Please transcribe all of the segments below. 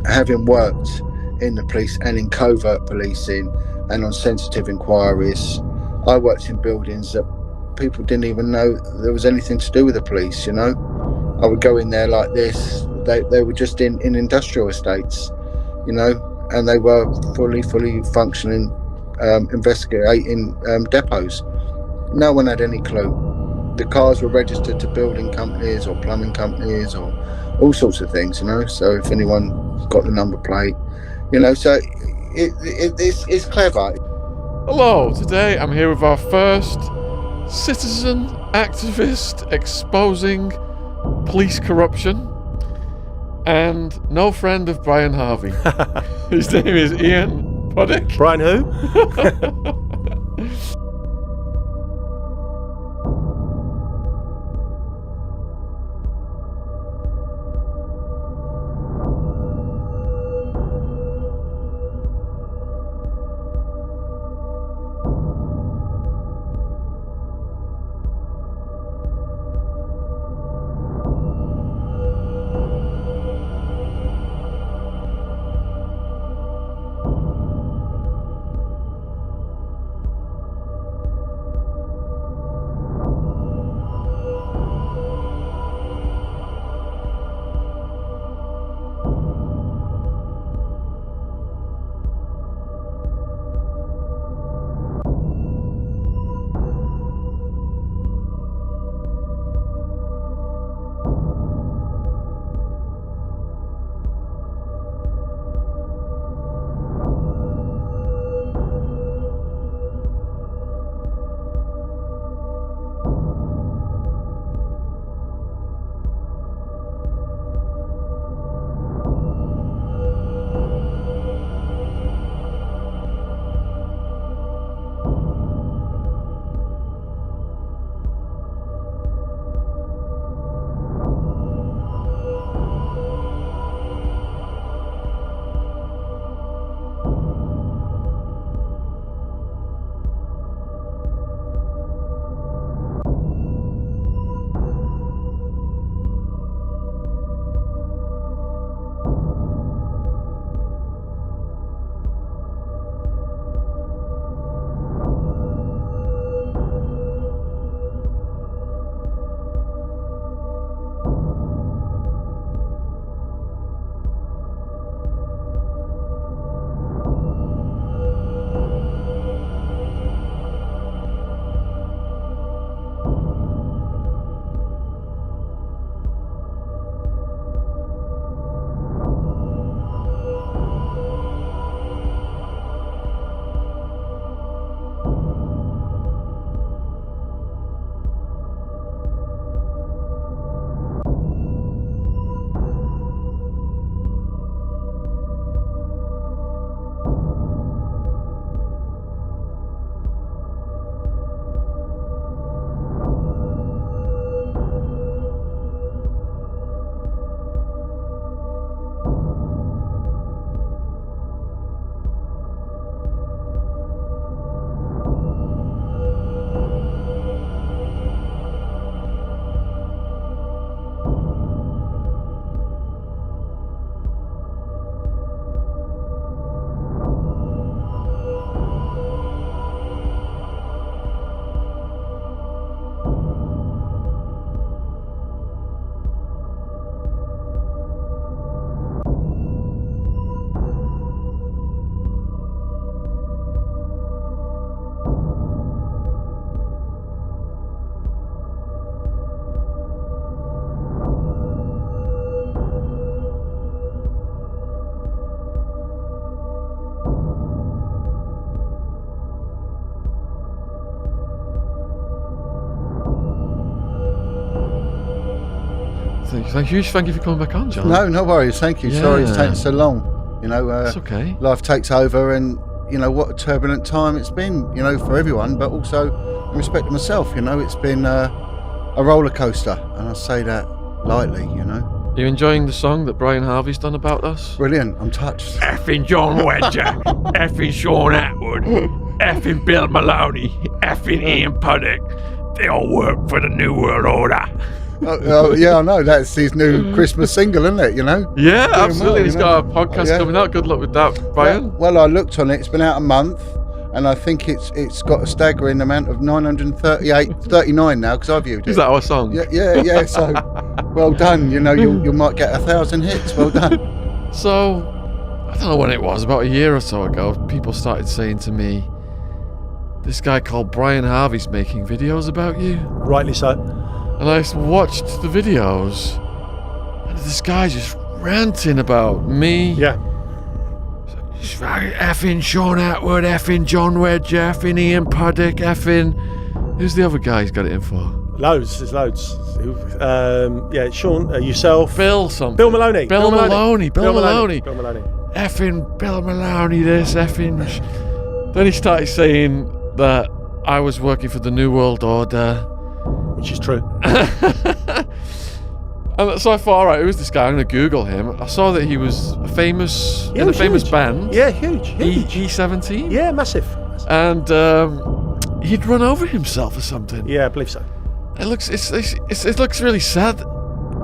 having worked in the police and in covert policing and on sensitive inquiries, I worked in buildings that people didn't even know there was anything to do with the police, you know. I would go in there like this. They were just in industrial estates, you know, and they were fully functioning investigating depots. No one had any clue. The cars were registered to building companies or plumbing companies or all sorts of things, you know. So if anyone got the number plate, you know, so it's clever. Hello, today I'm here with our first citizen activist exposing police corruption and no friend of Brian Harvey. His name is Ian Puddick. Brian who? Thank you for coming back on, John. No worries. Thank you. Yeah. Sorry it's taken so long. You know, It's okay. Life takes over, and you know what a turbulent time it's been. You know, for everyone, but also in respect to myself. You know, it's been a roller coaster, and I say that lightly. You know. Are you enjoying the song that Brian Harvey's done about us? Brilliant. I'm touched. Effing John Wedger, effing Sean Atwood, effing Bill Maloney, effing Ian Puddick. They all work for the New World Order. Yeah, I know. That's his new Christmas single, isn't it? You know. Yeah, Doing absolutely. well, He's you got know. a podcast Yeah. coming out. Good luck with that, Brian. Well, I looked on it. It's been out a month, and I think it's got a staggering amount of 939 now because I viewed it. Is that our song? Yeah. So, well done. You know, you might get 1,000 hits. Well done. So, I don't know when it was, about a year or so ago, people started saying to me, this guy called Brian Harvey's making videos about you. Rightly so. And I watched the videos, and this guy just ranting about me. Yeah. Effing Sean Atwood, effing John Wedge, effing Ian Puddick, effing... Who's the other guy he's got it in for? Loads. There's loads. Yeah, Sean, yourself. Bill something. Bill Maloney. Bill Maloney. Bill Maloney. Effing Bill Maloney this, effing... Then he started saying that I was working for the New World Order. Which is true. And so I thought, all right, who's this guy? I'm going to Google him. I saw that he was in a famous band. Yeah, huge. E17. Yeah, massive. And he'd run over himself or something. Yeah, I believe so. It looks really sad.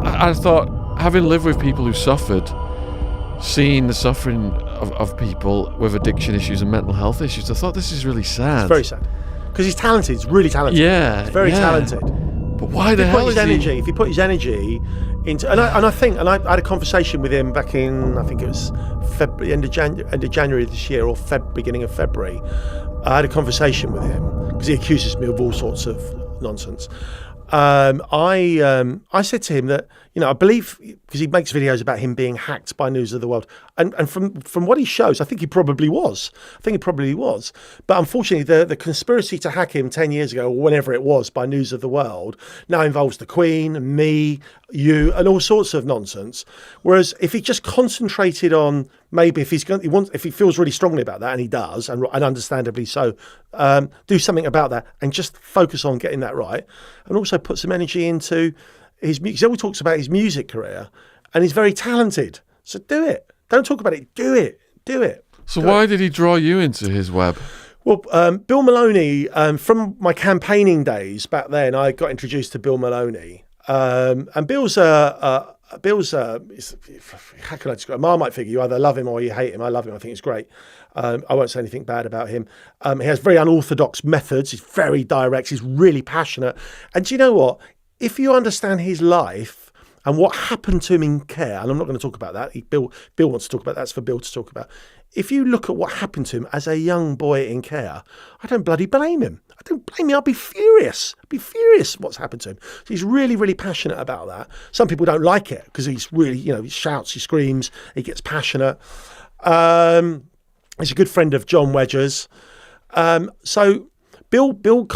I thought, having lived with people who suffered, seeing the suffering of people with addiction issues and mental health issues, I thought this is really sad. It's very sad. Because he's talented. He's really talented. Yeah. He's very talented. But why the hell is he... If he put his energy into... And I had a conversation with him back in, I think it was end of January this year or beginning of February. I had a conversation with him because he accuses me of all sorts of nonsense. I said to him that, I believe, because he makes videos about him being hacked by News of the World, and from what he shows, I think he probably was. But unfortunately, the conspiracy to hack him 10 years ago, or whenever it was, by News of the World, now involves the Queen, me, you, and all sorts of nonsense. Whereas if he just concentrated on, maybe if he feels really strongly about that, and he does, and understandably so, do something about that and just focus on getting that right, and also put some energy into his music. He always talks about his music career, and he's very talented. So do it. Don't talk about it. Do it. So why did he draw you into his web? Well, Bill Maloney, from my campaigning days back then, I got introduced to Bill Maloney, and Bill's how can I describe? Marmite figure. You either love him or you hate him. I love him. I think he's great. I won't say anything bad about him. He has very unorthodox methods. He's very direct. He's really passionate. And do you know what? If you understand his life and what happened to him in care, and I'm not going to talk about that. Bill wants to talk about that. That's for Bill to talk about. If you look at what happened to him as a young boy in care, I don't bloody blame him. I'll be furious. What's happened to him. So he's really, really passionate about that. Some people don't like it because he's really, he shouts, he screams, he gets passionate. He's a good friend of John Wedger's. So Bill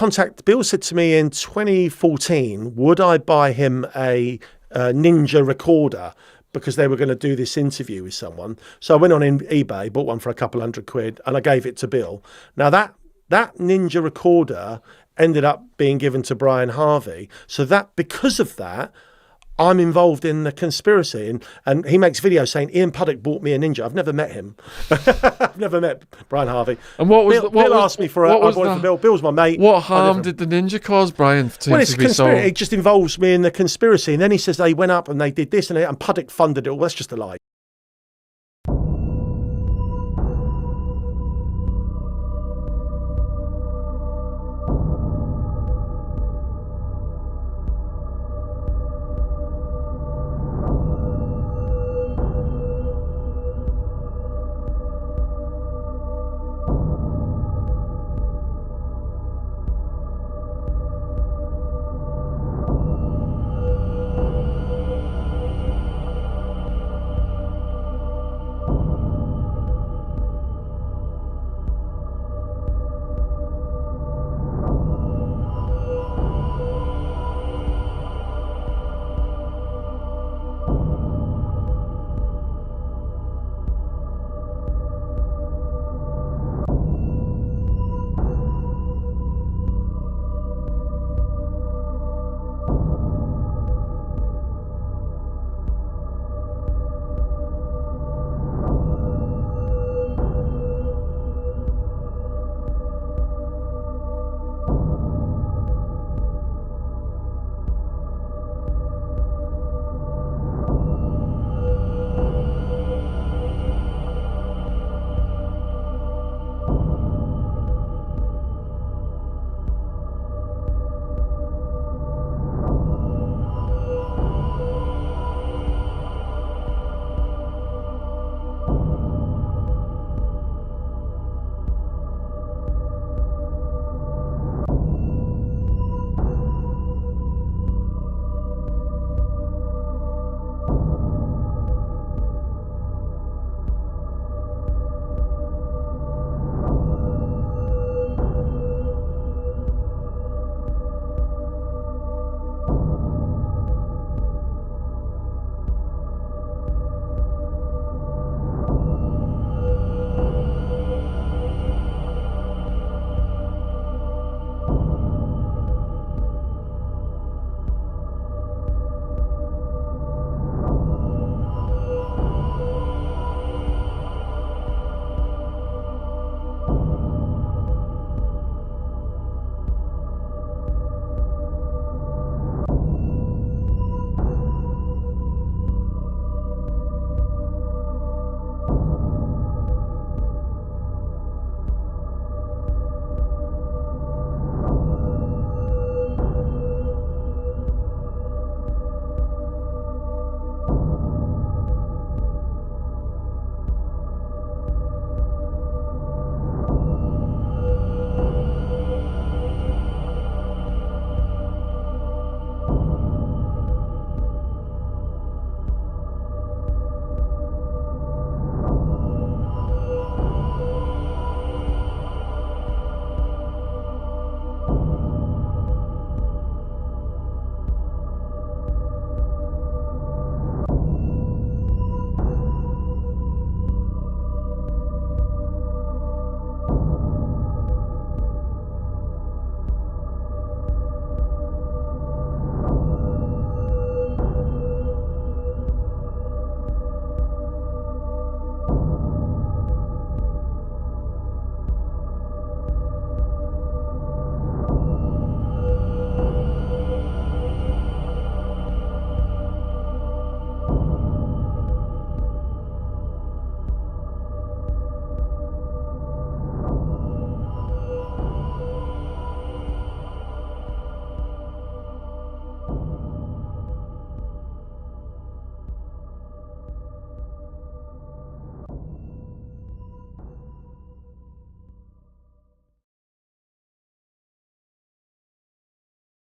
said to me in 2014, would I buy him a Ninja recorder because they were going to do this interview with someone. So I went on eBay, bought one for a couple £100, and I gave it to Bill. Now that Ninja recorder ended up being given to Brian Harvey. So because of that, I'm involved in the conspiracy, and he makes videos saying Ian Puddick bought me a Ninja. I've never met him. I've never met Brian Harvey. And what was Bill asked me for I bought it for Bill. Bill's my mate. What harm did the Ninja cause, Brian? Well, it's a conspiracy. It just involves me in the conspiracy, and then he says they went up and they did this, and Puddick funded it all. That's just a lie.